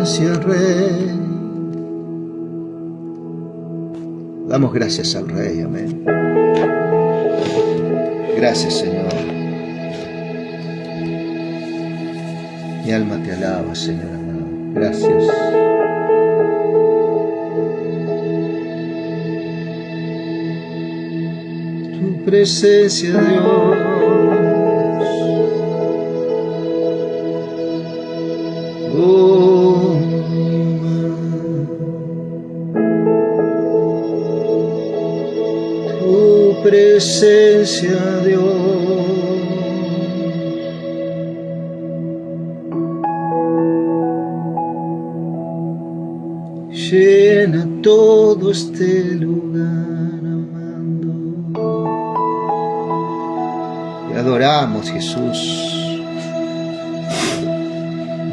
Gracias, Rey. Damos gracias al Rey, amén. Gracias, Señor. Mi alma te alaba, Señor amado. Gracias. Tu presencia, Dios. Oh, tu presencia, Dios. Llena todo este lugar, amando. Te adoramos, Jesús.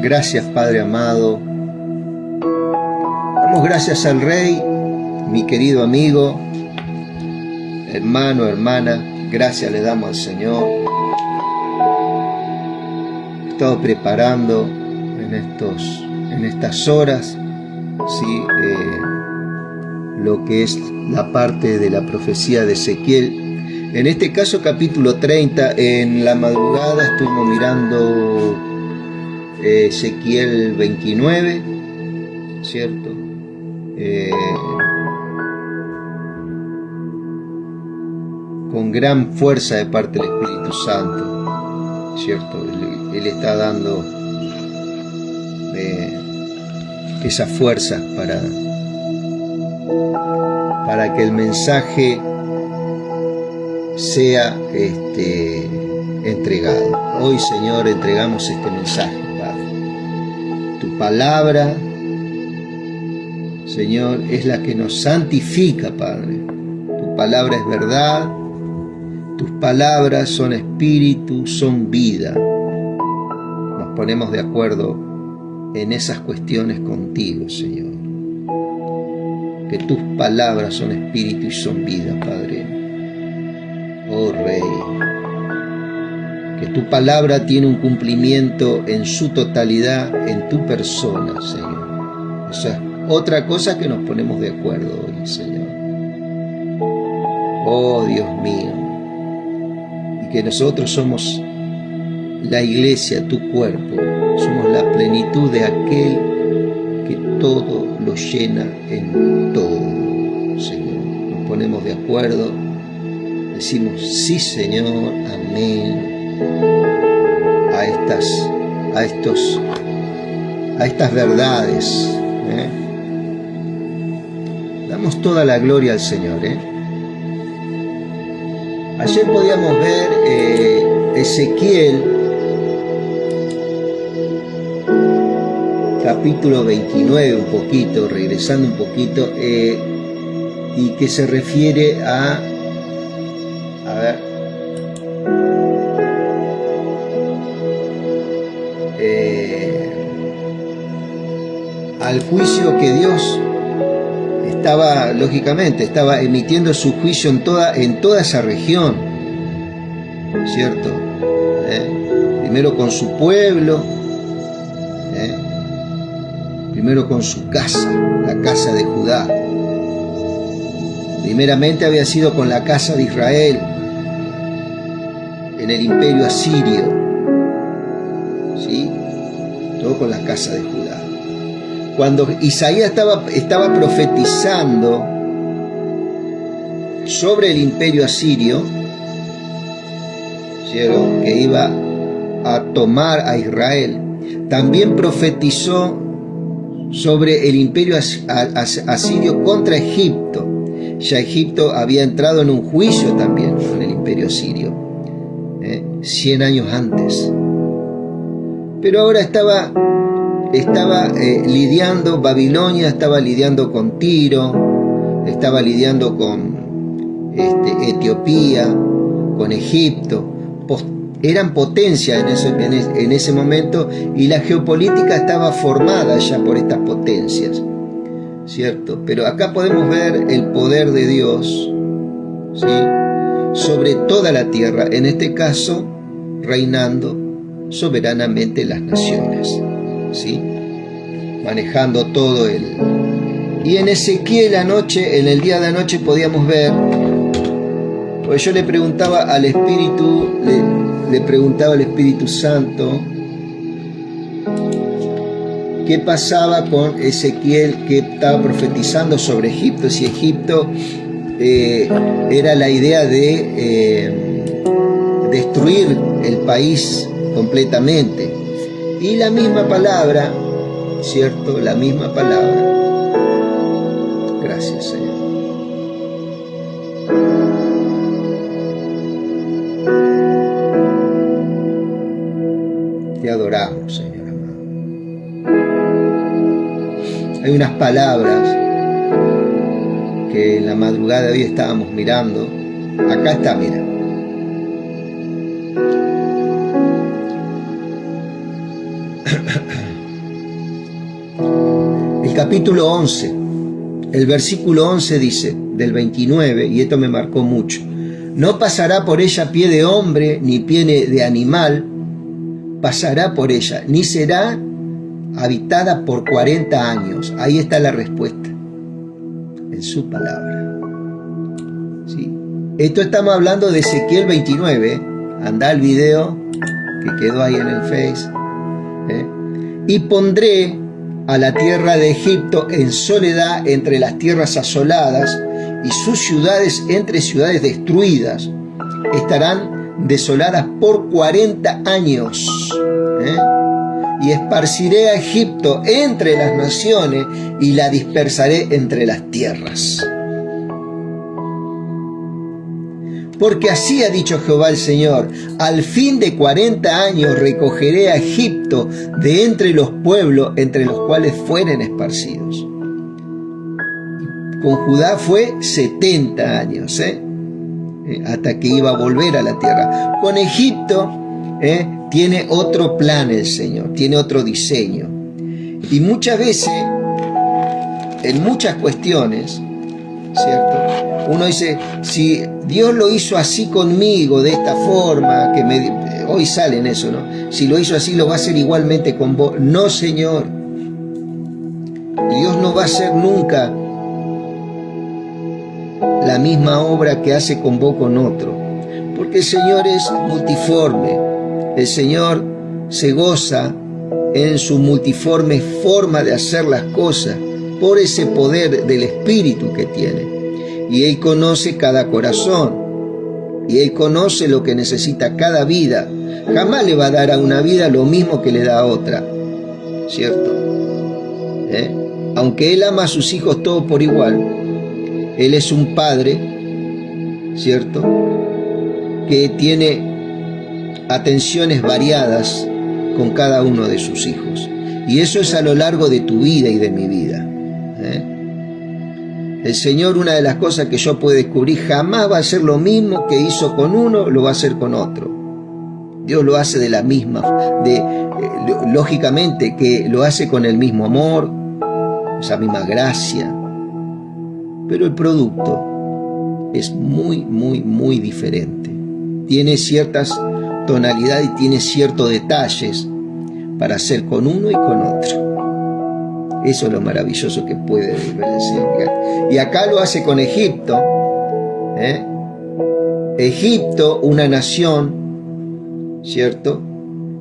Gracias, Padre amado. Damos gracias al Rey, mi querido amigo, hermano, hermana. Gracias le damos al Señor. He estado preparando en estas horas, ¿sí? Lo que es la parte de la profecía de Ezequiel. En este caso, capítulo 30. En la madrugada estuvimos mirando Ezequiel 29, ¿cierto? Con gran fuerza de parte del Espíritu Santo, ¿cierto? Él está dando esa fuerza para que el mensaje sea entregado. Hoy, Señor, entregamos este mensaje, Padre. Tu palabra, Señor, es la que nos santifica, Padre. Tu palabra es verdad. Tus palabras son espíritu, son vida. Nos ponemos de acuerdo en esas cuestiones contigo, Señor. Que tus palabras son espíritu y son vida, Padre. Oh Rey. Que tu palabra tiene un cumplimiento en su totalidad en tu persona, Señor. Eso es otra cosa que nos ponemos de acuerdo hoy, Señor. Oh Dios mío. Y que nosotros somos la iglesia, tu cuerpo. Somos la plenitud de aquel que todo lo llena en todo, Señor. Nos ponemos de acuerdo. Decimos sí, Señor, amén. A estas verdades. Damos toda la gloria al Señor. Ayer podíamos ver Ezequiel capítulo 29 un poquito, regresando un poquito, y que se refiere a ver, al juicio que Dios estaba emitiendo su juicio en toda esa región, ¿cierto? Primero con su pueblo, primero con su casa, la casa de Judá. Primeramente había sido con la casa de Israel, en el imperio asirio, ¿sí? Todo con la casa de Judá. Cuando Isaías estaba profetizando sobre el imperio asirio, ¿cierto? Que iba a tomar a Israel, también profetizó sobre el imperio asirio contra Egipto. Ya Egipto había entrado en un juicio también con el imperio asirio, 100 años antes. Pero ahora estaba lidiando, Babilonia estaba lidiando con Tiro, estaba lidiando con Etiopía, con Egipto. Eran potencias en ese momento, y la geopolítica estaba formada ya por estas potencias, ¿cierto? Pero acá podemos ver el poder de Dios, ¿sí? Sobre toda la tierra, en este caso reinando soberanamente las naciones, ¿sí? manejando todo el... Y en Ezequiel anoche, en el día de anoche podíamos ver, pues yo le preguntaba al Espíritu, le preguntaba al Espíritu Santo qué pasaba con Ezequiel, que estaba profetizando sobre Egipto, si Egipto era la idea de destruir el país completamente. Y la misma palabra, ¿cierto? La misma palabra. Gracias, Señor. Te adoramos, Señor amado. Hay unas palabras que en la madrugada de hoy estábamos mirando. Acá está, mira. El capítulo 11, el versículo 11 dice, del 29, y esto me marcó mucho: no pasará por ella pie de hombre, ni pie de animal, pasará por ella, ni será habitada por 40 años. Ahí está la respuesta, en su palabra. ¿Sí? Esto estamos hablando de Ezequiel 29, anda al video que quedó ahí en el Face. Y pondré a la tierra de Egipto en soledad entre las tierras asoladas, y sus ciudades entre ciudades destruidas. Estarán desoladas por 40 años. Y esparciré a Egipto entre las naciones y la dispersaré entre las tierras. Porque así ha dicho Jehová el Señor: al fin de 40 años recogeré a Egipto de entre los pueblos entre los cuales fueren esparcidos. Con Judá fue 70 años, hasta que iba a volver a la tierra. Con Egipto tiene otro plan el Señor, tiene otro diseño. Y muchas veces, en muchas cuestiones, ¿cierto? Uno dice, si Dios lo hizo así conmigo, de esta forma, hoy sale en eso, ¿no? Si lo hizo así, lo va a hacer igualmente con vos. No, Señor. Dios no va a hacer nunca la misma obra que hace con vos con otro. Porque el Señor es multiforme. El Señor se goza en su multiforme forma de hacer las cosas por ese poder del Espíritu que tiene. Y Él conoce cada corazón, y Él conoce lo que necesita cada vida. Jamás le va a dar a una vida lo mismo que le da a otra, ¿cierto? Aunque Él ama a sus hijos todos por igual, Él es un padre, ¿cierto?, que tiene atenciones variadas con cada uno de sus hijos. Y eso es a lo largo de tu vida y de mi vida. El Señor, una de las cosas que yo puedo descubrir, jamás va a hacer lo mismo que hizo con uno, lo va a hacer con otro. Dios lo hace de la misma, lógicamente que lo hace con el mismo amor, esa misma gracia, pero el producto es muy, muy, muy diferente. Tiene ciertas tonalidades y tiene ciertos detalles para hacer con uno y con otro. Eso es lo maravilloso que puede ver el Señor. Y acá lo hace con Egipto. Egipto, una nación, ¿cierto?,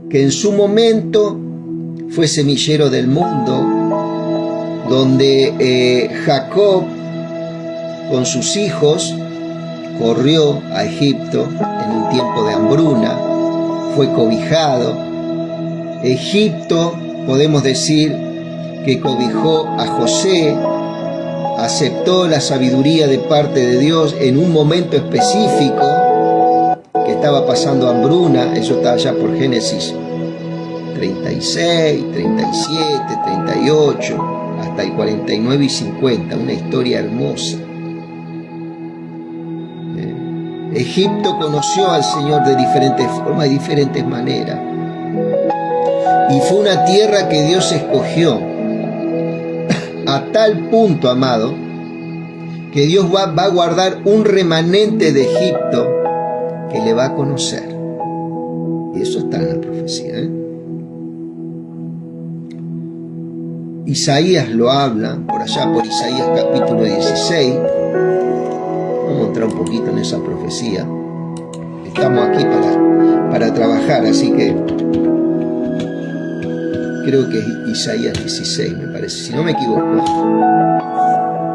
que en su momento fue semillero del mundo, donde Jacob con sus hijos corrió a Egipto en un tiempo de hambruna, fue cobijado. Egipto, podemos decir, que cobijó a José, aceptó la sabiduría de parte de Dios en un momento específico, que estaba pasando hambruna. Eso está allá por Génesis 36, 37, 38, hasta el 49 y 50, una historia hermosa. Egipto conoció al Señor de diferentes formas y diferentes maneras. Y fue una tierra que Dios escogió a tal punto, amado, que Dios va a guardar un remanente de Egipto que le va a conocer. Y eso está en la profecía. Isaías lo habla, por allá por Isaías capítulo 16. Vamos a entrar un poquito en esa profecía. Estamos aquí para trabajar, así que creo que es Isaías 16, me parece, si no me equivoco.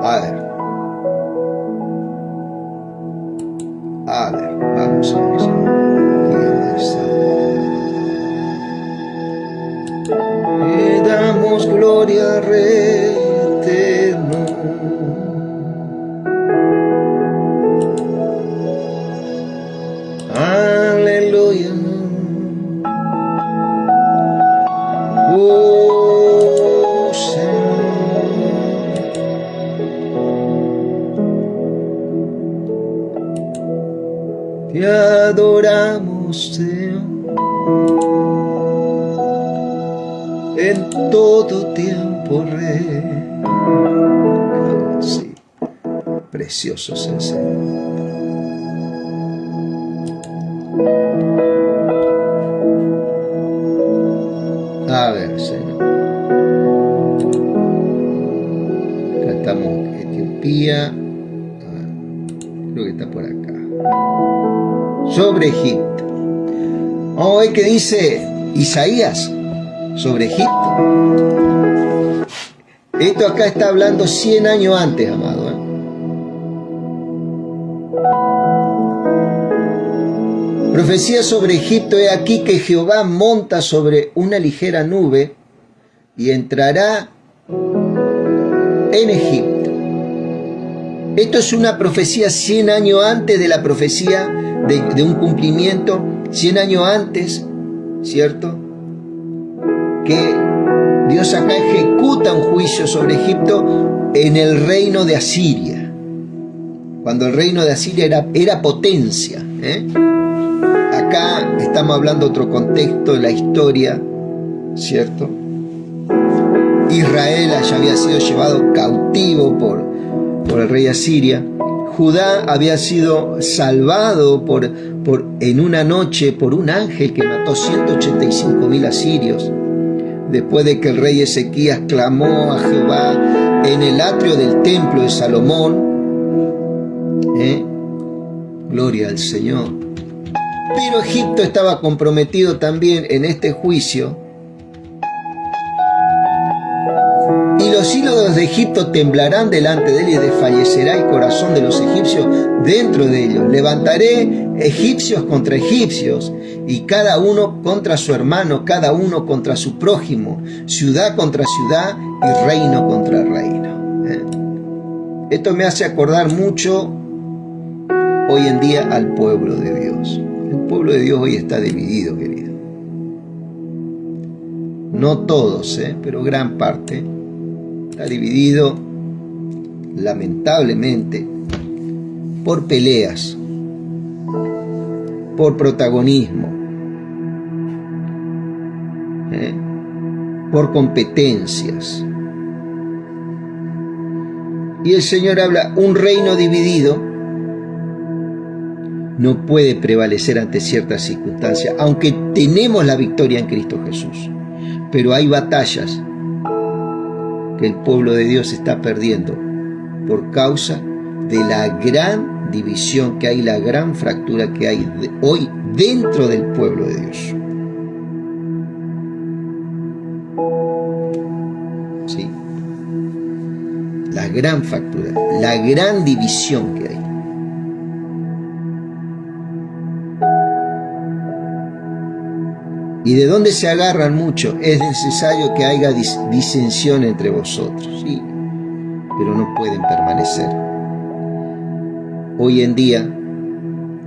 A ver, vamos a ver. Te damos gloria, Rey eterno. Aleluya. Oh, Señor. Te adoramos, Señor, en todo tiempo, Rey. Sí, precioso es el Señor. A ver, Señor. Acá estamos en Etiopía. Creo que está por acá. Sobre Egipto. Vamos a ver qué dice Isaías sobre Egipto. Esto acá está hablando 100 años antes, amado. Profecía sobre Egipto. He aquí que Jehová monta sobre una ligera nube y entrará en Egipto. Esto es una profecía 100 años antes de la profecía de un cumplimiento, 100 años antes, ¿cierto? Que Dios acá ejecuta un juicio sobre Egipto en el reino de Asiria, cuando el reino de Asiria era potencia, Acá estamos hablando de otro contexto de la historia, ¿cierto? Israel ya había sido llevado cautivo por el rey de Asiria. Judá había sido salvado en una noche por un ángel que mató 185.000 asirios, después de que el rey Ezequías clamó a Jehová en el atrio del templo de Salomón. Gloria al Señor. Pero Egipto estaba comprometido también en este juicio. Y los ídolos de Egipto temblarán delante de él y desfallecerá el corazón de los egipcios dentro de ellos. Levantaré egipcios contra egipcios y cada uno contra su hermano, cada uno contra su prójimo, ciudad contra ciudad y reino contra reino. Esto me hace acordar mucho hoy en día al pueblo de Dios. El pueblo de Dios hoy está dividido, querido. No todos, pero gran parte. Está dividido, lamentablemente, por peleas, por protagonismo, por competencias. Y el Señor habla, un reino dividido no puede prevalecer ante ciertas circunstancias, aunque tenemos la victoria en Cristo Jesús. Pero hay batallas que el pueblo de Dios está perdiendo por causa de la gran división que hay, la gran fractura que hay hoy dentro del pueblo de Dios. Sí. La gran fractura, la gran división que hay. ¿Y de dónde se agarran mucho? Es necesario que haya disensión entre vosotros, sí, pero no pueden permanecer. Hoy en día,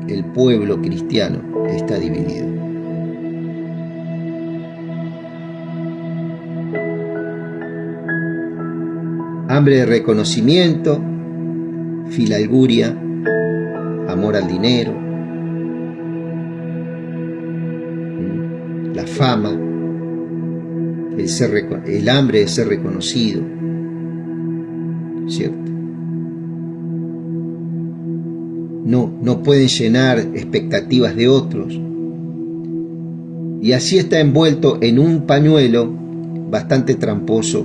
el pueblo cristiano está dividido. Hambre de reconocimiento, filalguria, amor al dinero, la fama, el hambre de ser reconocido, ¿cierto? No pueden llenar expectativas de otros. Y así está envuelto en un pañuelo bastante tramposo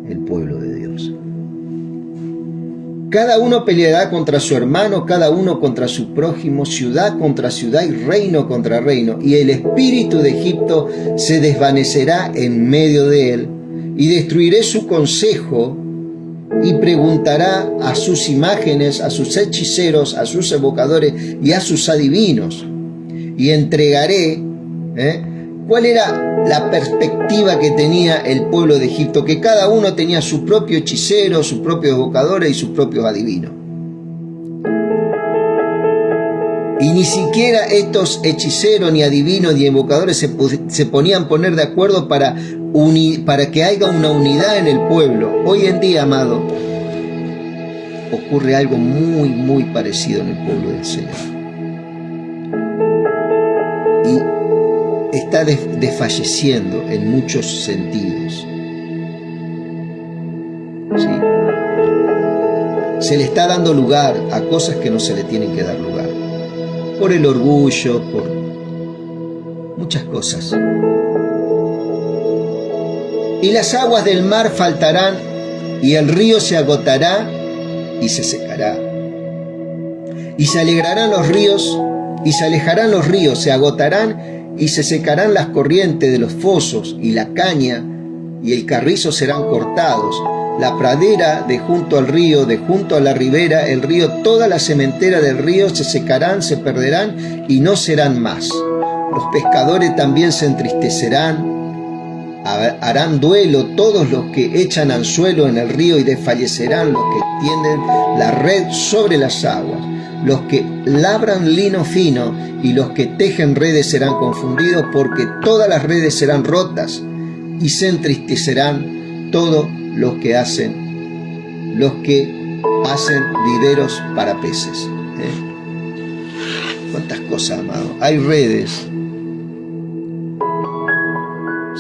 el pueblo de Dios. Cada uno peleará contra su hermano, cada uno contra su prójimo, ciudad contra ciudad y reino contra reino. Y el espíritu de Egipto se desvanecerá en medio de él, y destruiré su consejo, y preguntará a sus imágenes, a sus hechiceros, a sus evocadores y a sus adivinos. Y entregaré, ¿cuál era la perspectiva que tenía el pueblo de Egipto? Que cada uno tenía su propio hechicero, sus propios evocadores y sus propios adivinos. Y ni siquiera estos hechiceros, ni adivinos, ni evocadores se ponían a poner de acuerdo para que haya una unidad en el pueblo. Hoy en día, amado, ocurre algo muy, muy parecido en el pueblo del Señor. Y está desfalleciendo en muchos sentidos. ¿Sí? Se le está dando lugar a cosas que no se le tienen que dar lugar. Por el orgullo, por muchas cosas. Y las aguas del mar faltarán, y el río se agotará y se secará. Y se alegrarán los ríos, y se alejarán los ríos, se agotarán y se secarán las corrientes de los fosos, y la caña y el carrizo serán cortados. La pradera de junto al río, de junto a la ribera, el río, toda la sementera del río se secarán, se perderán y no serán más. Los pescadores también se entristecerán, harán duelo todos los que echan anzuelo en el río y desfallecerán los que tienden la red sobre las aguas. Los que labran lino fino y los que tejen redes serán confundidos, porque todas las redes serán rotas, y se entristecerán todos los que hacen viveros para peces. ¿Cuántas cosas, amado? Hay redes,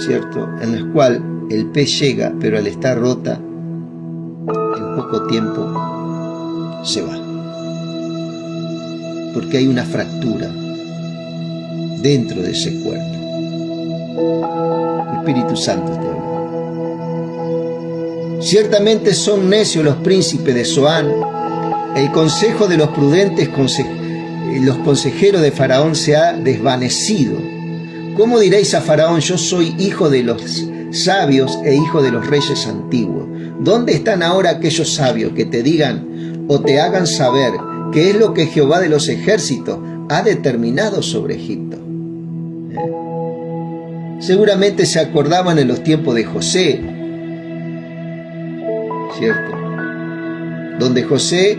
¿cierto?, en las cuales el pez llega, pero al estar rota, en poco tiempo se va. Porque hay una fractura dentro de ese cuerpo. El Espíritu Santo te habla. Ciertamente son necios los príncipes de Zoán. El consejo de los prudentes, los consejeros de Faraón se ha desvanecido. ¿Cómo diréis a Faraón: yo soy hijo de los sabios e hijo de los reyes antiguos? ¿Dónde están ahora aquellos sabios que te digan o te hagan saber qué es lo que Jehová de los ejércitos ha determinado sobre Egipto? Seguramente se acordaban en los tiempos de José, ¿cierto?, donde José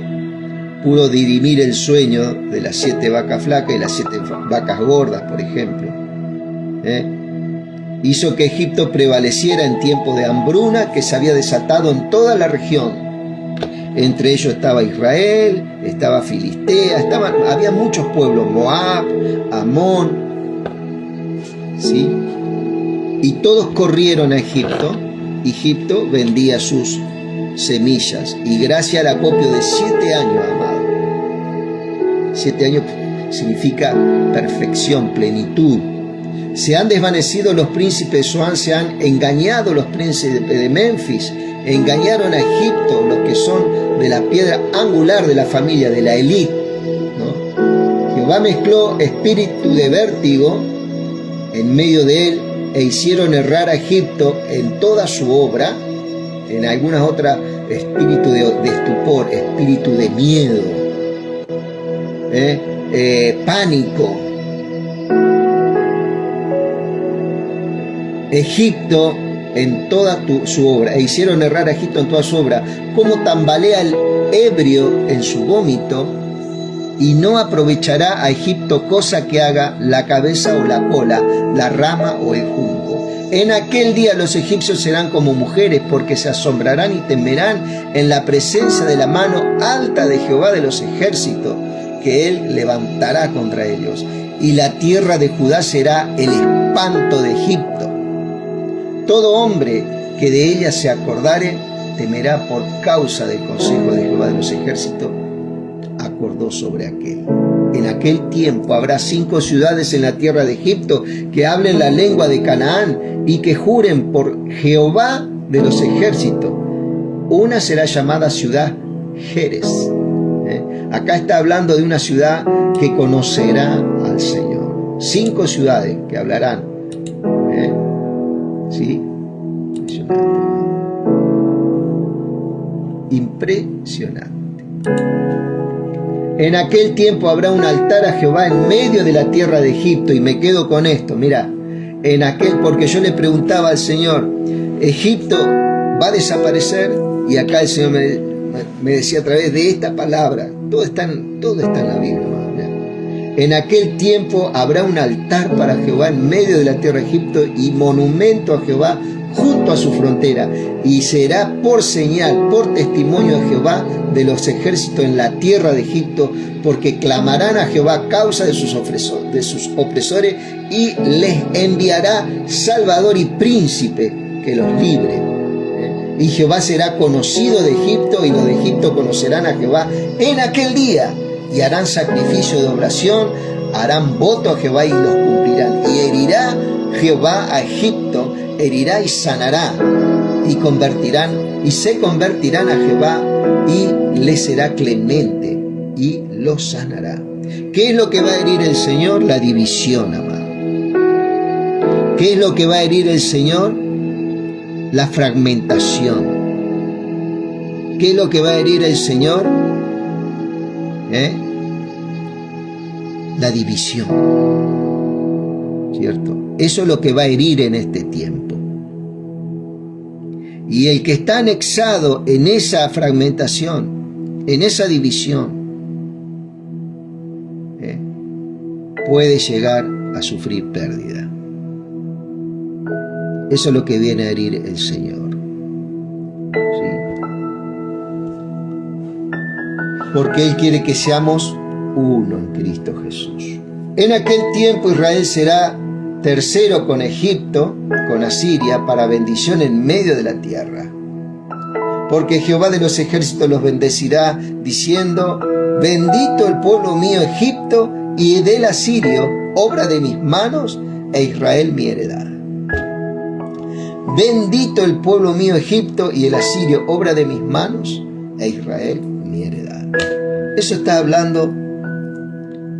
pudo dirimir el sueño de las 7 vacas flacas y las 7 vacas gordas, por ejemplo. Hizo que Egipto prevaleciera en tiempos de hambruna que se había desatado en toda la región. Entre ellos estaba Israel, estaba Filistea, había muchos pueblos, Moab, Amón, ¿sí? Y todos corrieron a Egipto. Egipto vendía sus semillas, y gracias al acopio de 7 años, amado. 7 años significa perfección, plenitud. Se han desvanecido los príncipes de Zoán, se han engañado los príncipes de Memphis, engañaron a Egipto, los que son de la piedra angular de la familia, de la élite, ¿no? Jehová mezcló espíritu de vértigo en medio de él, e hicieron errar a Egipto en toda su obra. En algunas otras, espíritu de estupor, espíritu de miedo, pánico. Egipto en toda su obra, e hicieron errar a Egipto en toda su obra, como tambalea el ebrio en su vómito, y no aprovechará a Egipto cosa que haga la cabeza o la cola, la rama o el junco. En aquel día los egipcios serán como mujeres, porque se asombrarán y temerán en la presencia de la mano alta de Jehová de los ejércitos, que él levantará contra ellos. Y la tierra de Judá será el espanto de Egipto. Todo hombre que de ella se acordare temerá por causa del consejo de Jehová de los ejércitos. Acordó sobre aquel. En aquel tiempo habrá 5 ciudades en la tierra de Egipto que hablen la lengua de Canaán y que juren por Jehová de los ejércitos, una será llamada ciudad Jerez. Acá está hablando de una ciudad que conocerá al Señor. 5 ciudades que hablarán. ¿Sí? Impresionante. En aquel tiempo habrá un altar a Jehová en medio de la tierra de Egipto. Y me quedo con esto, mira, porque yo le preguntaba al Señor, Egipto va a desaparecer, y acá el Señor me decía a través de esta palabra, todo está en la Biblia. En aquel tiempo habrá un altar para Jehová en medio de la tierra de Egipto y monumento a Jehová junto a su frontera, y será por señal, por testimonio a Jehová de los ejércitos en la tierra de Egipto, porque clamarán a Jehová a causa de sus opresores, y les enviará Salvador y Príncipe que los libre. Y Jehová será conocido de Egipto, y los de Egipto conocerán a Jehová en aquel día, y harán sacrificio de oblación, harán voto a Jehová y los cumplirán. Y herirá Jehová a Egipto, herirá y sanará, y se convertirán a Jehová, y les será clemente, y los sanará. ¿Qué es lo que va a herir el Señor? La división, amado. ¿Qué es lo que va a herir el Señor? La fragmentación. ¿Qué es lo que va a herir el Señor? La división. ¿Cierto? Eso es lo que va a herir en este tiempo. Y el que está anexado en esa fragmentación, en esa división, puede llegar a sufrir pérdida. Eso es lo que viene a herir el Señor. ¿Sí? Porque Él quiere que seamos uno en Cristo Jesús. En aquel tiempo Israel será tercero con Egipto, con Asiria, para bendición en medio de la tierra. Porque Jehová de los ejércitos los bendecirá, diciendo, bendito el pueblo mío Egipto, y del asirio, obra de mis manos, e Israel mi heredad. Bendito el pueblo mío Egipto, y el asirio, obra de mis manos, e Israel mi heredad. Eso está hablando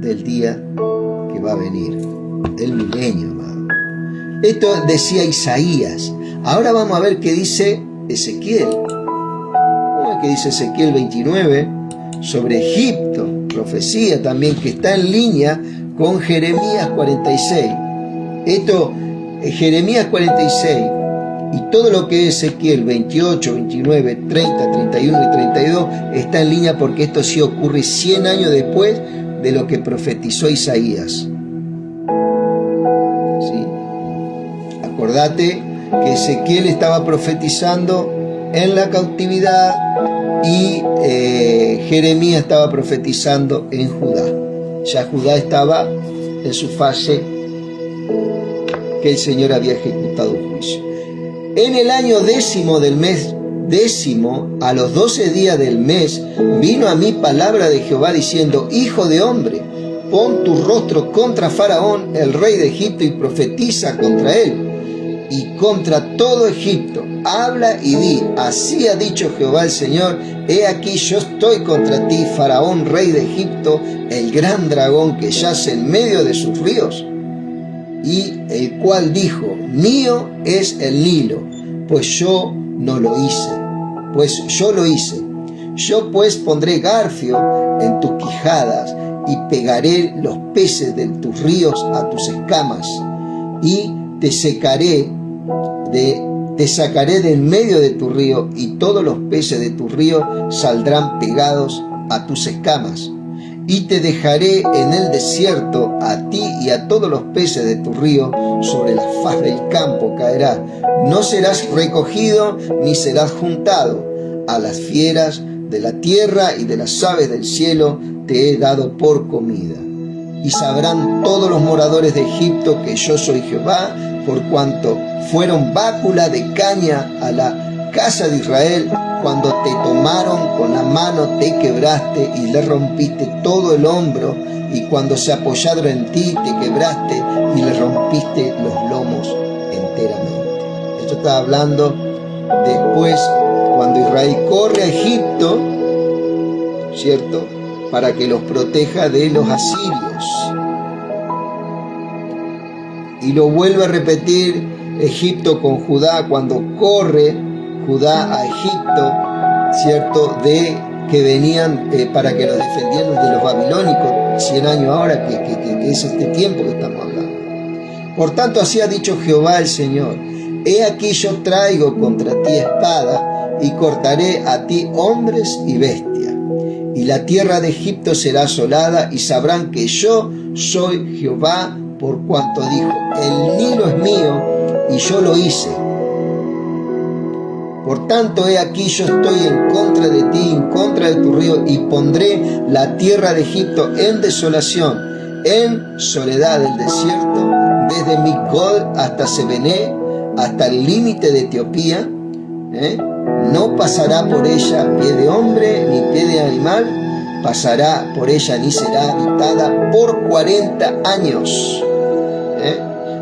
del día que va a venir, el milenio, amado. Esto decía Isaías. Ahora vamos a ver qué dice Ezequiel. ¿Qué dice Ezequiel 29 sobre Egipto? Profecía también que está en línea con Jeremías 46. Esto, Jeremías 46 y todo lo que es Ezequiel 28, 29, 30, 31 y 32 está en línea, porque esto sí ocurre 100 años después de lo que profetizó Isaías. ¿Sí? Acordate que Ezequiel estaba profetizando en la cautividad y Jeremías estaba profetizando en Judá. Ya Judá estaba en su fase que el Señor había ejecutado un juicio. En el año 10 del mes 10, a los 12 días del mes, vino a mí palabra de Jehová diciendo, hijo de hombre, pon tu rostro contra Faraón, el rey de Egipto, y profetiza contra él y contra todo Egipto. Habla y di, así ha dicho Jehová el Señor, he aquí yo estoy contra ti, Faraón, rey de Egipto, el gran dragón que yace en medio de sus ríos. Y el cual dijo, mío es el Nilo, pues yo no lo hice, pues yo lo hice. Yo pues pondré garfio en tus quijadas y pegaré los peces de tus ríos a tus escamas y te sacaré de en medio de tu río, y todos los peces de tu río saldrán pegados a tus escamas. Y te dejaré en el desierto, a ti y a todos los peces de tu río, sobre la faz del campo caerás. No serás recogido ni serás juntado. A las fieras de la tierra y de las aves del cielo te he dado por comida. Y sabrán todos los moradores de Egipto que yo soy Jehová, por cuanto fueron bácula de caña a la casa de Israel. Cuando te tomaron con la mano te quebraste y le rompiste todo el hombro, y cuando se apoyaron en ti te quebraste y le rompiste los lomos enteramente. Esto está hablando después, cuando Israel corre a Egipto, ¿cierto?, para que los proteja de los asirios. Y lo vuelve a repetir Egipto con Judá, cuando corre Judá a Egipto, ¿cierto?, de que venían para que los defendieran de los babilónicos, 100 años ahora, que es este tiempo que estamos hablando. Por tanto, así ha dicho Jehová el Señor: he aquí yo traigo contra ti espada, y cortaré a ti hombres y bestias, y la tierra de Egipto será asolada, y sabrán que yo soy Jehová, por cuanto dijo: el Nilo es mío, y yo lo hice. Por tanto, he aquí yo estoy en contra de ti, en contra de tu río, y pondré la tierra de Egipto en desolación, en soledad del desierto, desde Migdol hasta Sebené, hasta el límite de Etiopía. No pasará por ella pie de hombre ni pie de animal, pasará por ella ni será habitada por 40 años.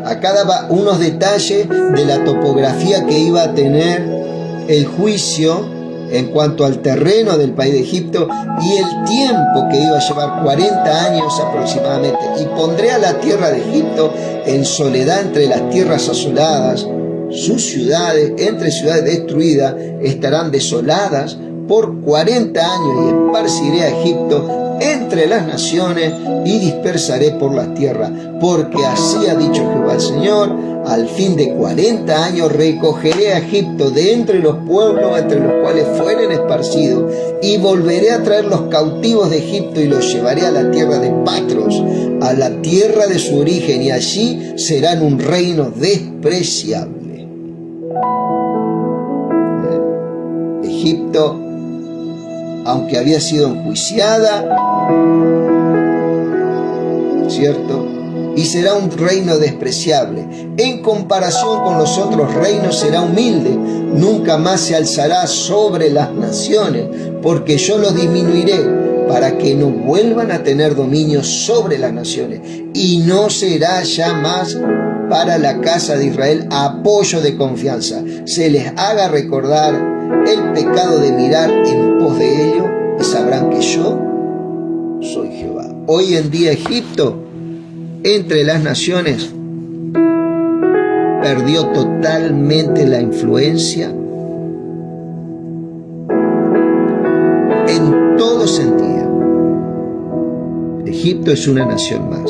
Acá daba unos detalles de la topografía que iba a tener el juicio en cuanto al terreno del país de Egipto y el tiempo que iba a llevar, 40 años aproximadamente. Y pondré a la tierra de Egipto en soledad entre las tierras asoladas, sus ciudades, entre ciudades destruidas, estarán desoladas por 40 años, y esparciré a Egipto entre las naciones y dispersaré por las tierras, porque así ha dicho Jehová el Señor: al fin de 40 años recogeré a Egipto de entre los pueblos entre los cuales fueren esparcidos, y volveré a traer los cautivos de Egipto y los llevaré a la tierra de Patros, a la tierra de su origen, y allí serán un reino despreciable. Egipto, aunque había sido enjuiciada, ¿cierto?, y será un reino despreciable. En comparación con los otros reinos será humilde, nunca más se alzará sobre las naciones, porque yo los disminuiré para que no vuelvan a tener dominio sobre las naciones, y no será ya más para la casa de Israel apoyo de confianza. Se les haga recordar el pecado de mirar en pos de ellos, y sabrán que yo soy Jehová. Hoy en día Egipto, entre las naciones, perdió totalmente la influencia en todo sentido. Egipto es una nación más.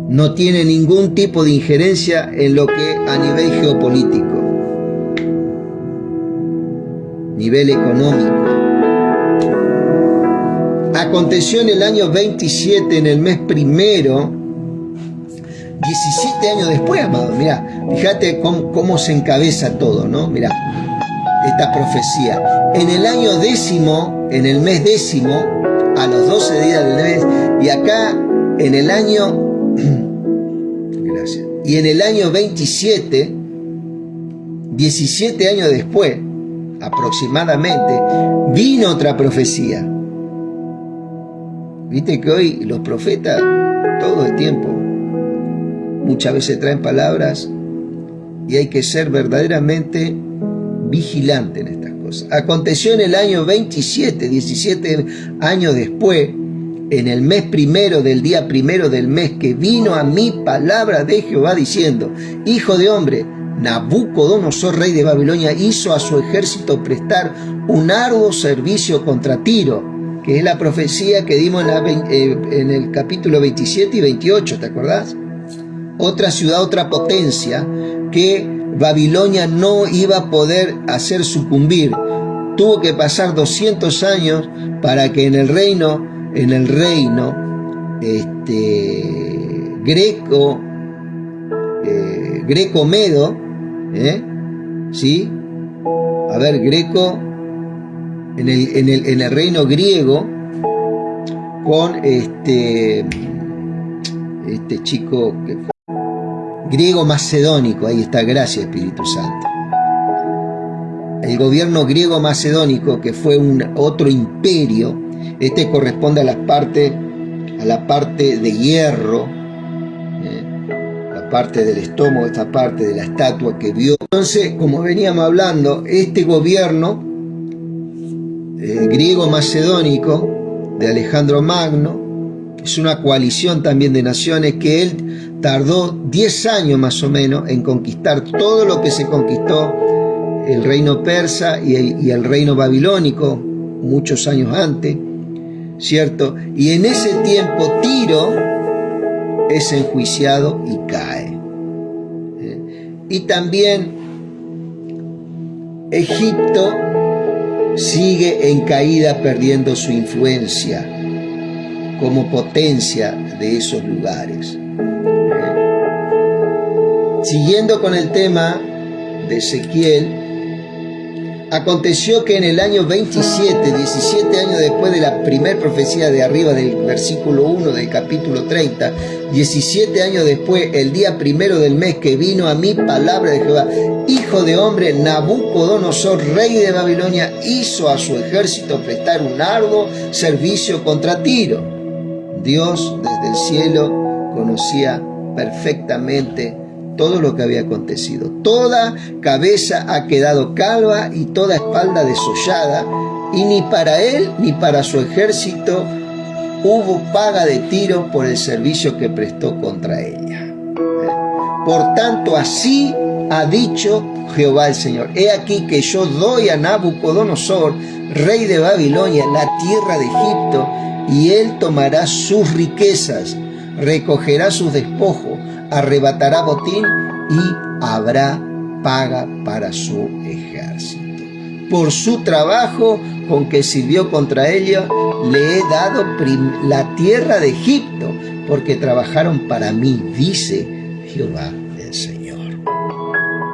No tiene ningún tipo de injerencia en lo que a nivel geopolítico, nivel económico. Aconteció en el año 27, en el mes primero, 17 años después, amado. Mirá, fíjate cómo se encabeza todo, ¿no? Mirá, esta profecía. En el año 10, en el mes 10, a los 12 días del mes, y acá en el año, gracias, y en el año 27, 17 años después, aproximadamente, vino otra profecía. Viste que hoy los profetas, todo el tiempo, muchas veces traen palabras, y hay que ser verdaderamente vigilante en estas cosas. Aconteció en el año 27, 17 años después, en el mes primero del día primero del mes, que vino a mí palabra de Jehová diciendo: hijo de hombre, Nabucodonosor, rey de Babilonia, hizo a su ejército prestar un arduo servicio contra Tiro, que es la profecía que dimos en el capítulo 27 y 28, ¿te acordás? Otra ciudad, otra potencia que Babilonia no iba a poder hacer sucumbir. Tuvo que pasar 200 años para que en el reino greco-medo, ¿sí? A ver, greco, en el reino griego, con este chico griego macedónico, ahí está, gracias Espíritu Santo. El gobierno griego macedónico, que fue otro imperio, corresponde a la parte de hierro, la parte del estómago, esta parte de la estatua que vio. Entonces, como veníamos hablando, este gobierno griego-macedónico de Alejandro Magno es una coalición también de naciones que él tardó 10 años más o menos en conquistar todo lo que se conquistó el reino persa y el reino babilónico muchos años antes, ¿cierto? Y en ese tiempo Tiro es enjuiciado y cae. Y también Egipto sigue en caída, perdiendo su influencia como potencia de esos lugares. Siguiendo con el tema de Ezequiel, aconteció que en el año 27, 17 años después de la primera profecía de arriba del versículo 1 del capítulo 30, 17 años después, el día primero del mes, que vino a mí palabra de Jehová: hijo de hombre, Nabucodonosor, rey de Babilonia, hizo a su ejército prestar un arduo servicio contra Tiro. Dios desde el cielo conocía perfectamente todo lo que había acontecido. Toda cabeza ha quedado calva y toda espalda desollada, y ni para él ni para su ejército hubo paga de Tiro por el servicio que prestó contra ella. Por tanto, así ha dicho Jehová el Señor: he aquí que yo doy a Nabucodonosor, rey de Babilonia, la tierra de Egipto, y él tomará sus riquezas, recogerá sus despojos, arrebatará botín y habrá paga para su ejército. Por su trabajo con que sirvió contra ella, le he dado la tierra de Egipto, porque trabajaron para mí, dice Jehová el Señor.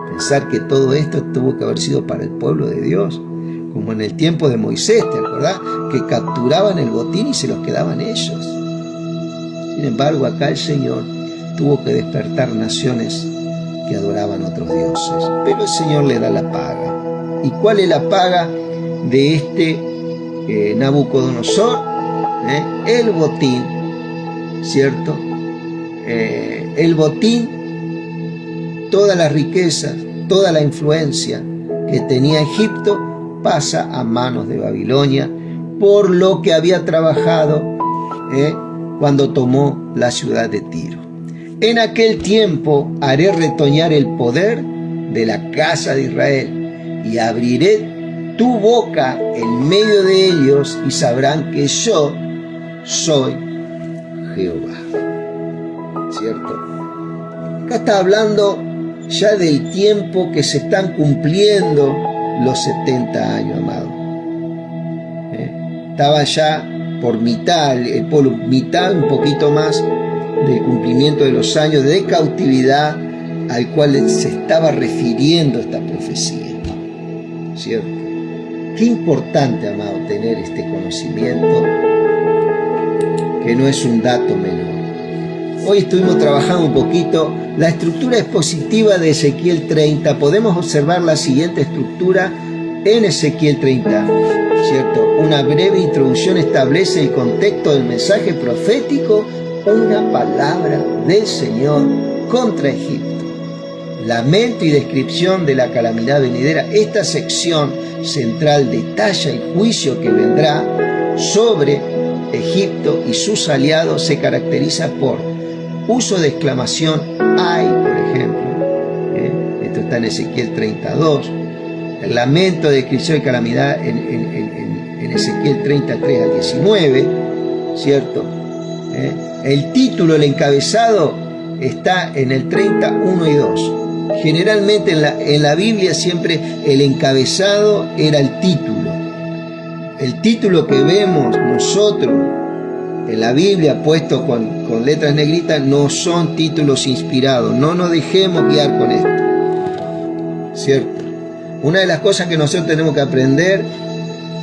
Pensar que todo esto tuvo que haber sido para el pueblo de Dios, como en el tiempo de Moisés, ¿te acordás? Que capturaban el botín y se los quedaban ellos. Sin embargo, acá el Señor tuvo que despertar naciones que adoraban a otros dioses. Pero el Señor le da la paga. ¿Y cuál es la paga de este Nabucodonosor? El botín, ¿cierto? El botín, todas las riquezas, toda la influencia que tenía Egipto pasa a manos de Babilonia, por lo que había trabajado cuando tomó la ciudad de Tiro. En aquel tiempo haré retoñar el poder de la casa de Israel, y abriré tu boca en medio de ellos, y sabrán que yo soy Jehová. ¿Cierto? Acá está hablando ya del tiempo que se están cumpliendo los 70 años, amado. Estaba ya por mitad, el pueblo, mitad, un poquito más del cumplimiento de los años de cautividad al cual se estaba refiriendo esta profecía. ¿Cierto? Qué importante, amado, tener este conocimiento, que no es un dato menor. Hoy estuvimos trabajando un poquito la estructura expositiva de Ezequiel 30. Podemos observar la siguiente estructura en Ezequiel 30, ¿cierto? Una breve introducción establece el contexto del mensaje profético, una palabra del Señor contra Egipto. Lamento y descripción de la calamidad venidera. Esta sección central detalla el juicio que vendrá sobre Egipto y sus aliados. Se caracteriza por uso de exclamación ay, por ejemplo. Esto está en Ezequiel 32. El lamento, descripción de calamidad en Ezequiel 33 al 19, ¿cierto? El título, el encabezado, está en el 31 y 2. Generalmente en la Biblia siempre el encabezado era el título. El título que vemos nosotros en la Biblia puesto con letras negritas no son títulos inspirados. No nos dejemos guiar con esto, ¿cierto? Una de las cosas que nosotros tenemos que aprender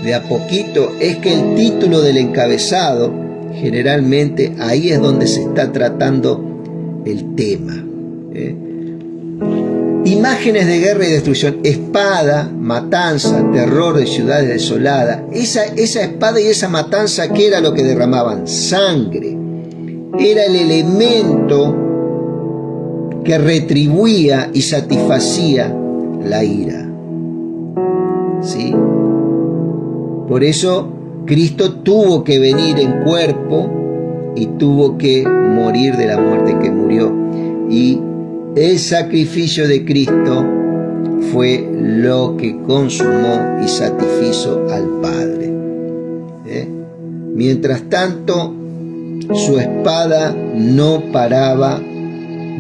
de a poquito es que el título del encabezado, generalmente ahí es donde se está tratando el tema. Imágenes de guerra y destrucción, espada, matanza, terror de ciudades desoladas. Esa espada y esa matanza, ¿qué era lo que derramaban? Sangre. Era el elemento que retribuía y satisfacía la ira. ¿Sí? Por eso Cristo tuvo que venir en cuerpo y tuvo que morir de la muerte que murió. Y el sacrificio de Cristo fue lo que consumó y satisfizo al Padre. Mientras tanto, su espada no paraba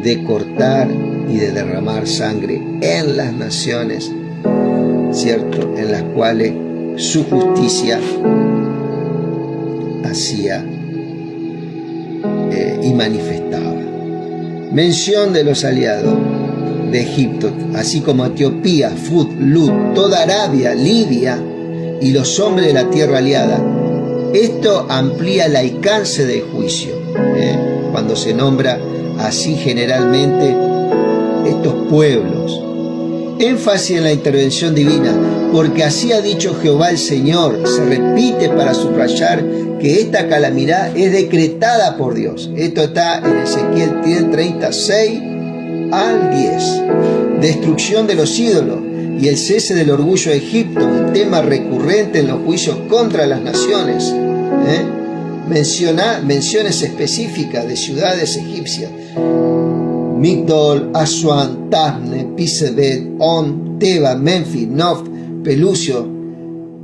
de cortar y de derramar sangre en las naciones, ¿cierto?, en las cuales su justicia hacía y manifestaba. Mención de los aliados de Egipto, así como Etiopía, Fut, Lut, toda Arabia, Libia y los hombres de la tierra aliada. Esto amplía el alcance del juicio, cuando se nombra así generalmente estos pueblos. Énfasis en la intervención divina, porque así ha dicho Jehová el Señor. Se repite para subrayar que esta calamidad es decretada por Dios. Esto está en Ezequiel 36 al 10. Destrucción de los ídolos y el cese del orgullo de Egipto, un tema recurrente en los juicios contra las naciones. Menciones específicas de ciudades egipcias: Migdol, Asuán, Tabne, Pisebet, On, Teba, Menfis, Nof, Pelucio,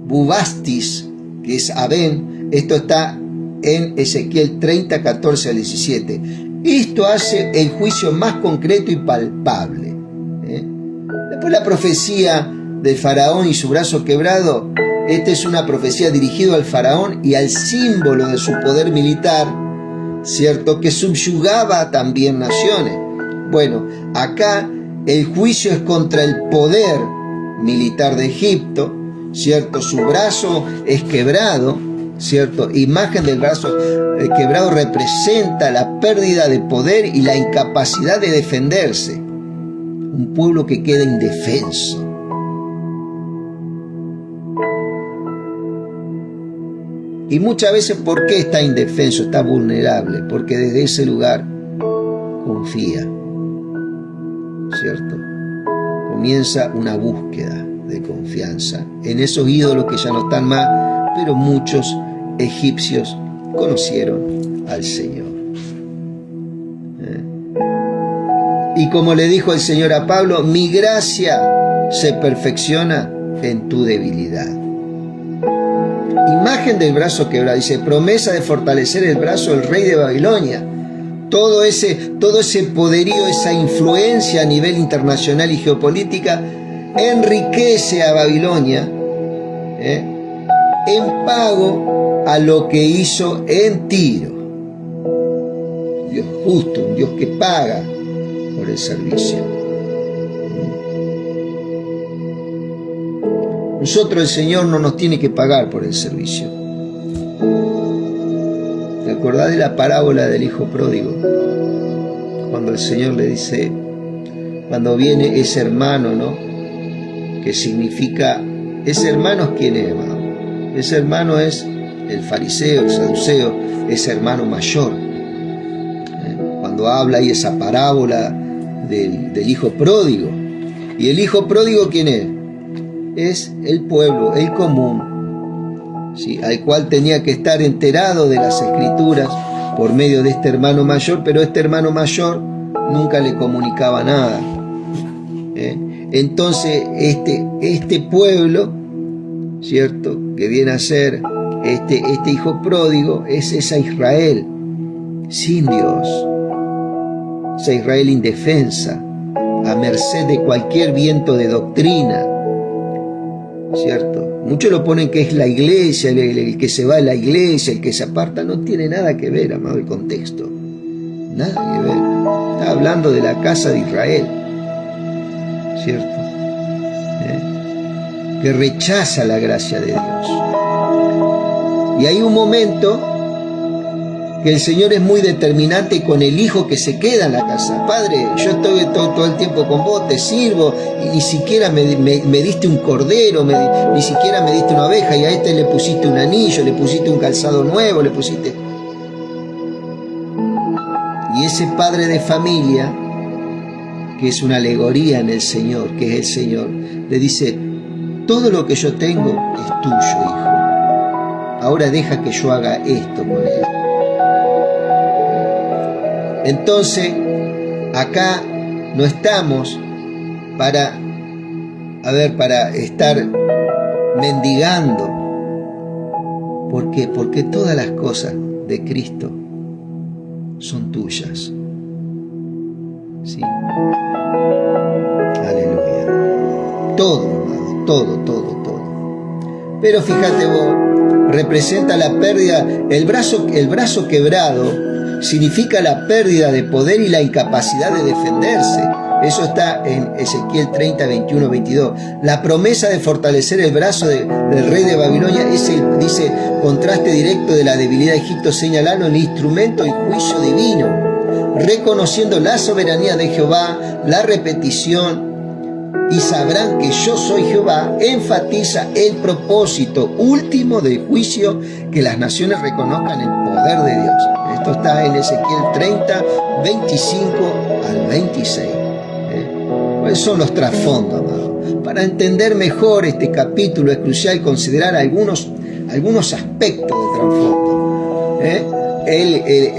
Bubastis, que es Aben. Esto está en Ezequiel 30, 14 al 17. Esto hace el juicio más concreto y palpable. Después la profecía del faraón y su brazo quebrado. Esta es una profecía dirigida al faraón y al símbolo de su poder militar, ¿cierto?, que subyugaba también naciones. Bueno, acá el juicio es contra el poder militar de Egipto, ¿cierto? Su brazo es quebrado, ¿cierto? Imagen del brazo quebrado representa la pérdida de poder y la incapacidad de defenderse. Un pueblo que queda indefenso. Y muchas veces, ¿por qué está indefenso? Está vulnerable, porque desde ese lugar confía, ¿cierto? Comienza una búsqueda de confianza en esos ídolos que ya no están más, pero muchos egipcios conocieron al Señor. Y como le dijo el Señor a Pablo, mi gracia se perfecciona en tu debilidad. Imagen del brazo quebrado, dice, promesa de fortalecer el brazo del rey de Babilonia. Todo ese poderío, esa influencia a nivel internacional y geopolítica enriquece a Babilonia en pago a lo que hizo en Tiro. Dios justo, un Dios que paga por el servicio. Nosotros, el Señor no nos tiene que pagar por el servicio. ¿Te acordás de la parábola del hijo pródigo? Cuando el Señor le dice, cuando viene ese hermano, ¿no?, que significa, ese hermano, ¿quién es, hermano? Ese hermano es el fariseo, el saduceo, ese hermano mayor. Cuando habla ahí esa parábola del hijo pródigo. ¿Y el hijo pródigo quién es? Es el pueblo, el común, ¿sí?, al cual tenía que estar enterado de las Escrituras por medio de este hermano mayor, pero este hermano mayor nunca le comunicaba nada. Entonces este pueblo, ¿cierto?, que viene a ser este hijo pródigo, es esa Israel sin Dios, esa Israel indefensa, a merced de cualquier viento de doctrina, ¿cierto? Muchos lo ponen que es la iglesia, el que se va a la iglesia, el que se aparta. No tiene nada que ver, amado, el contexto. Nada que ver. Está hablando de la casa de Israel, ¿cierto? Que rechaza la gracia de Dios. Y hay un momento que el Señor es muy determinante con el hijo que se queda en la casa. Padre, yo estoy todo el tiempo con vos, te sirvo, y ni siquiera me diste un cordero, ni siquiera me diste una oveja, y a este le pusiste un anillo, le pusiste un calzado nuevo, le pusiste... Y ese padre de familia que es una alegoría en el Señor, que es el Señor, le dice: todo lo que yo tengo es tuyo, hijo. Ahora deja que yo haga esto con él. Entonces, acá no estamos para estar mendigando. ¿Por qué? Porque todas las cosas de Cristo son tuyas. ¿Sí? Aleluya. Todo, amado, todo. Pero fíjate vos, representa la pérdida, el brazo quebrado significa la pérdida de poder y la incapacidad de defenderse. Eso está en Ezequiel 30, 21, 22. La promesa de fortalecer el brazo del rey de Babilonia es el, dice, contraste directo de la debilidad de Egipto, señalando el instrumento y juicio divino, reconociendo la soberanía de Jehová. La repetición "y sabrán que yo soy Jehová" enfatiza el propósito último del juicio, que las naciones reconozcan el poder de Dios. Esto está en Ezequiel 30, 25 al 26. ¿Cuáles son los trasfondos, amado? Para entender mejor este capítulo es crucial considerar algunos aspectos del trasfondo.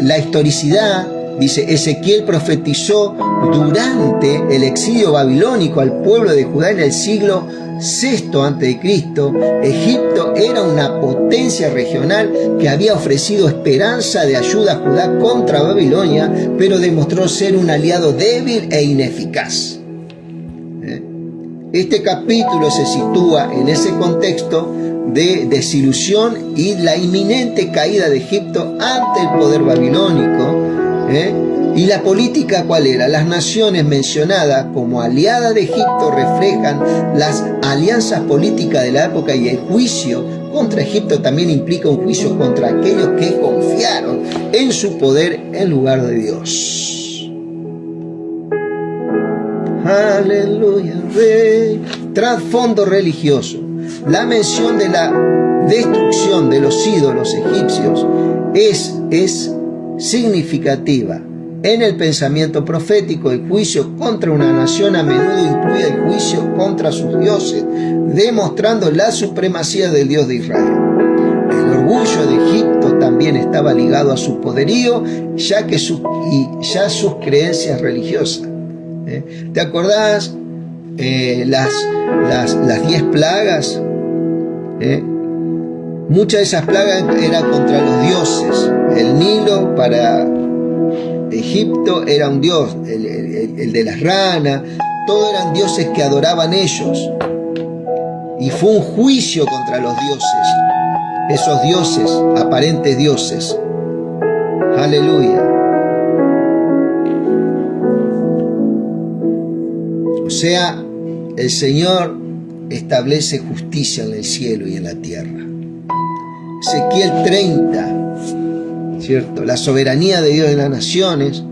La historicidad. Dice: Ezequiel profetizó durante el exilio babilónico al pueblo de Judá en el siglo VI a.C. Egipto era una potencia regional que había ofrecido esperanza de ayuda a Judá contra Babilonia, pero demostró ser un aliado débil e ineficaz. Este capítulo se sitúa en ese contexto de desilusión y la inminente caída de Egipto ante el poder babilónico. ¿Y la política cuál era? Las naciones mencionadas como aliadas de Egipto reflejan las alianzas políticas de la época, y el juicio contra Egipto también implica un juicio contra aquellos que confiaron en su poder en lugar de Dios. Aleluya. Trasfondo religioso. La mención de la destrucción de los ídolos egipcios es significativa. En el pensamiento profético, el juicio contra una nación a menudo incluye el juicio contra sus dioses, demostrando la supremacía del Dios de Israel. El orgullo de Egipto también estaba ligado a su poderío, ya sus creencias religiosas. ¿Te acordás las 10 plagas? Muchas de esas plagas eran contra los dioses. El Nilo para Egipto era un dios, el de las ranas, todos eran dioses que adoraban ellos. Y fue un juicio contra los dioses, esos dioses, aparentes dioses. Aleluya. O sea, el Señor establece justicia en el cielo y en la tierra. Ezequiel 30, ¿cierto? La soberanía de Dios en las naciones.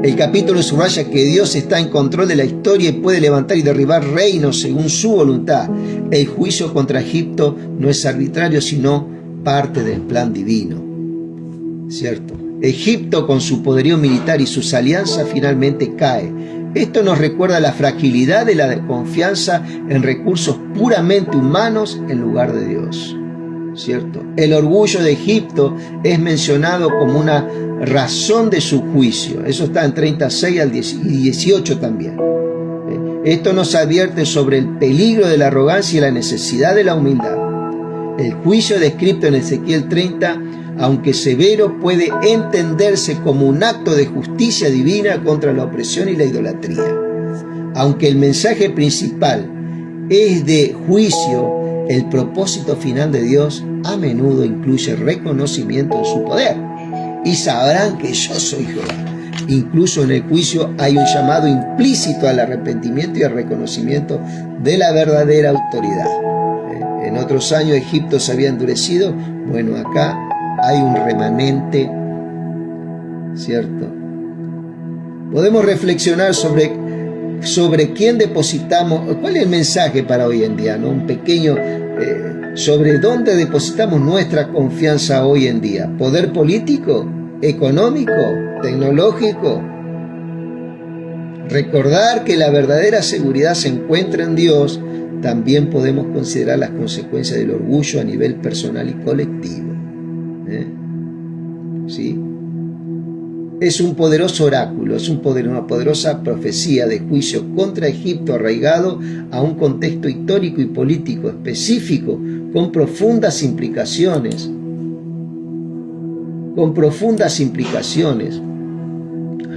El capítulo subraya que Dios está en control de la historia y puede levantar y derribar reinos según su voluntad. El juicio contra Egipto no es arbitrario, sino parte del plan divino, ¿cierto? Egipto, con su poderío militar y sus alianzas, finalmente cae. Esto nos recuerda la fragilidad de la confianza en recursos puramente humanos en lugar de Dios, ¿cierto? El orgullo de Egipto es mencionado como una razón de su juicio. Eso está en 36 al 18 también. Esto nos advierte sobre el peligro de la arrogancia y la necesidad de la humildad. El juicio descrito en Ezequiel 30, aunque severo, puede entenderse como un acto de justicia divina contra la opresión y la idolatría. Aunque el mensaje principal es de juicio, el propósito final de Dios a menudo incluye reconocimiento de su poder. Y sabrán que yo soy Jehová. Incluso en el juicio hay un llamado implícito al arrepentimiento y al reconocimiento de la verdadera autoridad. En otros años Egipto se había endurecido. Bueno, acá hay un remanente, ¿cierto? Podemos reflexionar sobre quién depositamos. ¿Cuál es el mensaje para hoy en día, ¿no? Un pequeño sobre dónde depositamos nuestra confianza hoy en día. ¿Poder político? ¿Económico? ¿Tecnológico? recordar que la verdadera seguridad se encuentra en Dios, también podemos considerar las consecuencias del orgullo a nivel personal y colectivo. ¿Sí? Es un poderoso oráculo, es una poderosa profecía de juicio contra Egipto arraigado a un contexto histórico y político específico con profundas implicaciones.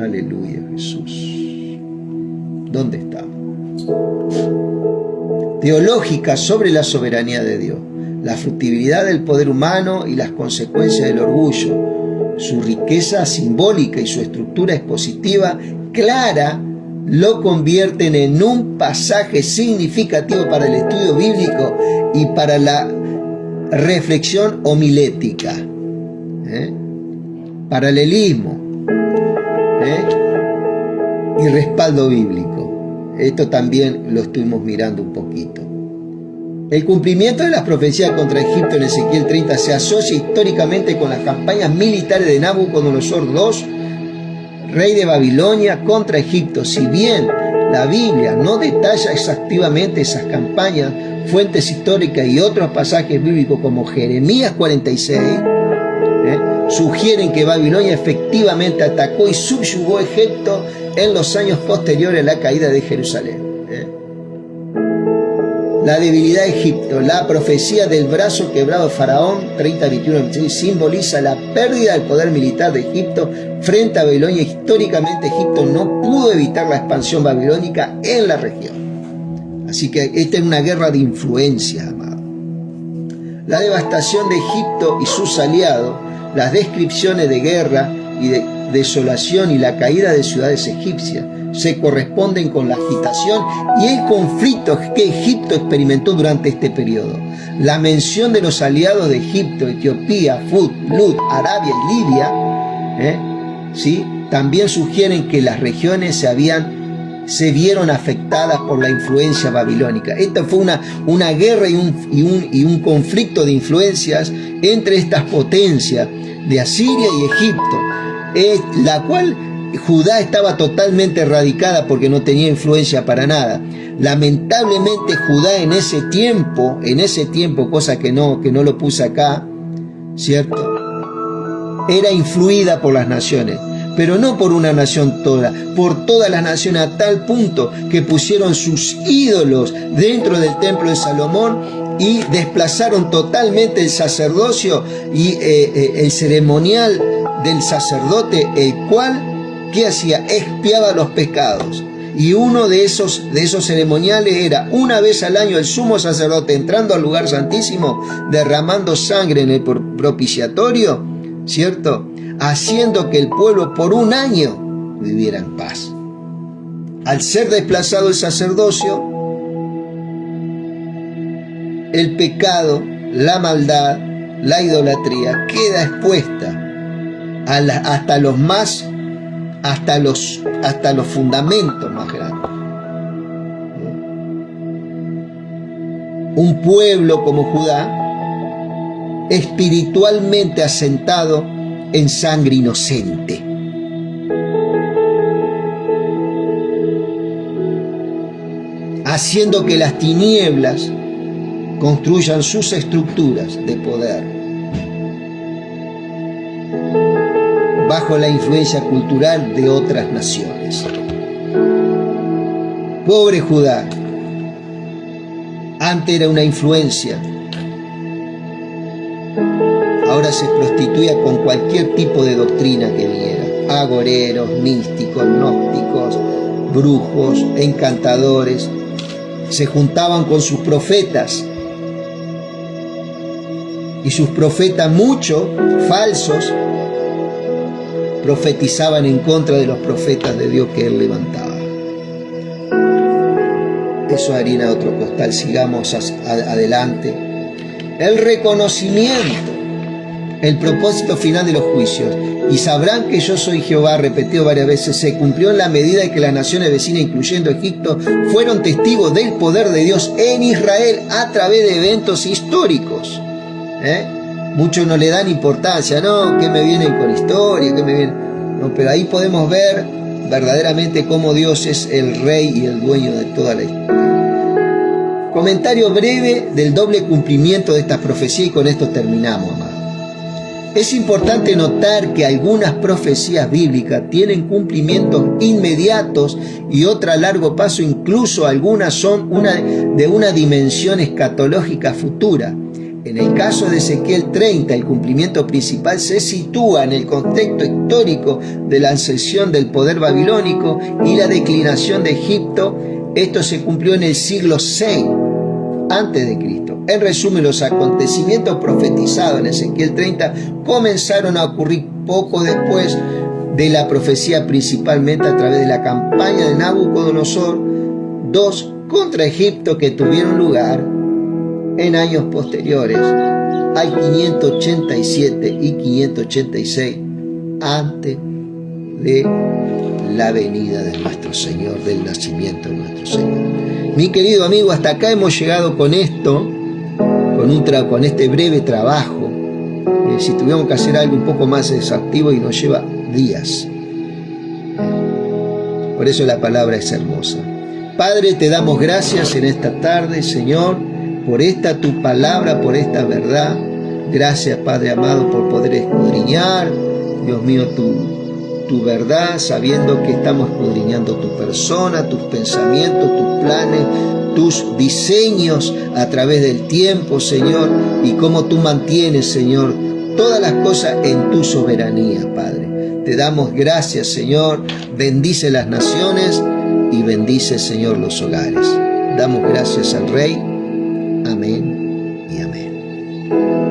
Aleluya, Jesús. ¿Dónde estamos? Teológica sobre la soberanía de Dios, la fructibilidad del poder humano y las consecuencias del orgullo. Su riqueza simbólica y su estructura expositiva clara lo convierten en un pasaje significativo para el estudio bíblico y para la reflexión homilética. Paralelismo y respaldo bíblico. Esto también lo estuvimos mirando un poquito. El cumplimiento de las profecías contra Egipto en Ezequiel 30 se asocia históricamente con las campañas militares de Nabucodonosor II, rey de Babilonia, contra Egipto. Si bien la Biblia no detalla exhaustivamente esas campañas, fuentes históricas y otros pasajes bíblicos como Jeremías 46 sugieren que Babilonia efectivamente atacó y subyugó a Egipto en los años posteriores a la caída de Jerusalén. La debilidad de Egipto, la profecía del brazo quebrado de Faraón 30:21 simboliza la pérdida del poder militar de Egipto frente a Babilonia. Históricamente Egipto no pudo evitar la expansión babilónica en la región. Así que esta es una guerra de influencia, amado. La devastación de Egipto y sus aliados, las descripciones de guerra y de desolación y la caída de ciudades egipcias se corresponden con la agitación y el conflicto que Egipto experimentó durante este periodo. La mención de los aliados de Egipto, Etiopía, Fut, Lut, Arabia y Libia, ¿sí? También sugieren que las regiones se vieron afectadas por la influencia babilónica. Esta fue una guerra y un conflicto de influencias entre estas potencias de Asiria y Egipto, la cual Judá estaba totalmente erradicada porque no tenía influencia para nada. Lamentablemente Judá en ese tiempo, cosa que no lo puse acá, ¿cierto? Era influida por las naciones, pero no por una nación toda, por todas las naciones, a tal punto que pusieron sus ídolos dentro del templo de Salomón y desplazaron totalmente el sacerdocio y el ceremonial del sacerdote, el cual, ¿qué hacía? Expiaba los pecados. Y uno de esos ceremoniales era una vez al año el sumo sacerdote entrando al lugar santísimo, derramando sangre en el propiciatorio, ¿cierto? Haciendo que el pueblo por un año viviera en paz. Al ser desplazado el sacerdocio, el pecado, la maldad, la idolatría queda expuesta hasta los fundamentos más grandes. Un pueblo como Judá, espiritualmente asentado en sangre inocente. Haciendo que las tinieblas construyan sus estructuras de poder bajo la influencia cultural de otras naciones. Pobre Judá, antes era una influencia, ahora se prostituía con cualquier tipo de doctrina que viniera. Agoreros, místicos, gnósticos, brujos, encantadores, se juntaban con sus profetas. Y sus profetas, muchos falsos, profetizaban en contra de los profetas de Dios que él levantaba. Eso es harina de otro costal. Sigamos adelante. El reconocimiento, el propósito final de los juicios. Y sabrán que yo soy Jehová, repetido varias veces, se cumplió en la medida en que las naciones vecinas, incluyendo Egipto, fueron testigos del poder de Dios en Israel a través de eventos históricos. Muchos no le dan importancia, no, que me vienen con historia, que me vienen. No, pero ahí podemos ver verdaderamente cómo Dios es el Rey y el dueño de toda la historia. Comentario breve del doble cumplimiento de esta profecía y con esto terminamos, amado. Es importante notar que algunas profecías bíblicas tienen cumplimientos inmediatos y otras a largo plazo, incluso algunas son de una dimensión escatológica futura. En el caso de Ezequiel 30, el cumplimiento principal se sitúa en el contexto histórico de la ascensión del poder babilónico y la declinación de Egipto. Esto se cumplió en el siglo VI antes de Cristo. En resumen, los acontecimientos profetizados en Ezequiel 30 comenzaron a ocurrir poco después de la profecía, principalmente a través de la campaña de Nabucodonosor II contra Egipto, que tuvieron lugar en años posteriores al 587 y 586 antes de la venida de nuestro Señor, del nacimiento de nuestro Señor. Mi querido amigo, hasta acá hemos llegado con esto, con este breve trabajo. Si tuviéramos que hacer algo un poco más exhaustivo, y nos lleva días. Por eso la palabra es hermosa. Padre, te damos gracias en esta tarde, Señor, por esta tu palabra, por esta verdad. Gracias, Padre amado, por poder escudriñar, Dios mío, tu verdad, sabiendo que estamos escudriñando tu persona, tus pensamientos, tus planes, tus diseños a través del tiempo, Señor, y cómo tú mantienes, Señor, todas las cosas en tu soberanía, Padre. Te damos gracias, Señor. Bendice las naciones y bendice, Señor, los hogares. Damos gracias al Rey. Amén y amén.